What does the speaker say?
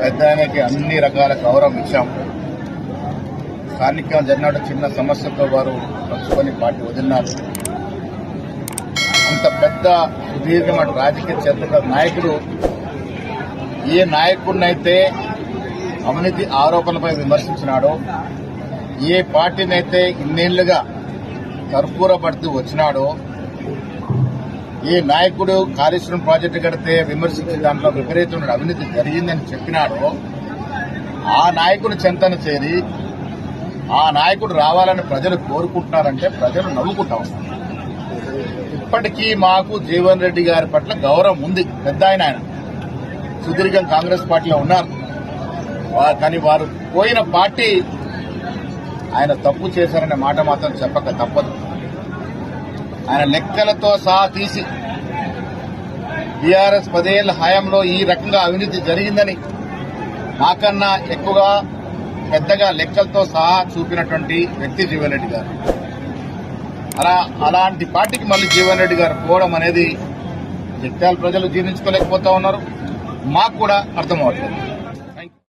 పెద్ద ఆయనకి అన్ని రకాల గౌరవం ఇచ్చాం. స్థానికంగా జరిగిన చిన్న సమస్యతో వారు పంచుకొని పార్టీ వదిలినారు. అంత పెద్ద సుదీర్ఘమైన రాజకీయ చరిత్ర నాయకుడు ఏ నాయకుడినైతే అవినీతి ఆరోపణలపై విమర్శించినాడో, ఏ పార్టీనైతే ఇన్నేళ్లుగా కర్పూరపడుతూ వచ్చినాడో, ఏ నాయకుడు కాళేశ్వరం ప్రాజెక్టు కడితే విమర్శించి దాంట్లో విపరీతమైన అవినీతి జరిగిందని చెప్పినాడో ఆ నాయకుడు చెంతన చేరి ఆ నాయకుడు రావాలని ప్రజలు కోరుకుంటున్నారంటే ప్రజలు నవ్వుకుంటా ఉన్నారు. ఇప్పటికీ మాకు జీవన్ రెడ్డి గారి పట్ల గౌరవం ఉంది. పెద్ద ఆయన సుదీర్ఘం కాంగ్రెస్ పార్టీలో ఉన్నారు. కానీ వారు పోయిన పార్టీ ఆయన తప్పు చేశారనే మాట మాత్రం చెప్పక తప్పదు. ఆయన లెక్కలతో సహా తీసి బీఆర్ఎస్ 10 ఏళ్ల హయాంలో ఈ రకంగా అవినీతి జరిగిందని మాకన్నా ఎక్కువగా పెద్దగా లెక్కలతో సహా చూపినటువంటి వ్యక్తి జీవన్ రెడ్డి గారు. అలాంటి పార్టీకి మళ్ళీ జీవన్ రెడ్డి గారు పోవడం అనేది జగిత్యాల ప్రజలు జీర్ణించుకోలేకపోతా ఉన్నారు. మాకు కూడా అర్థమవుతుంది.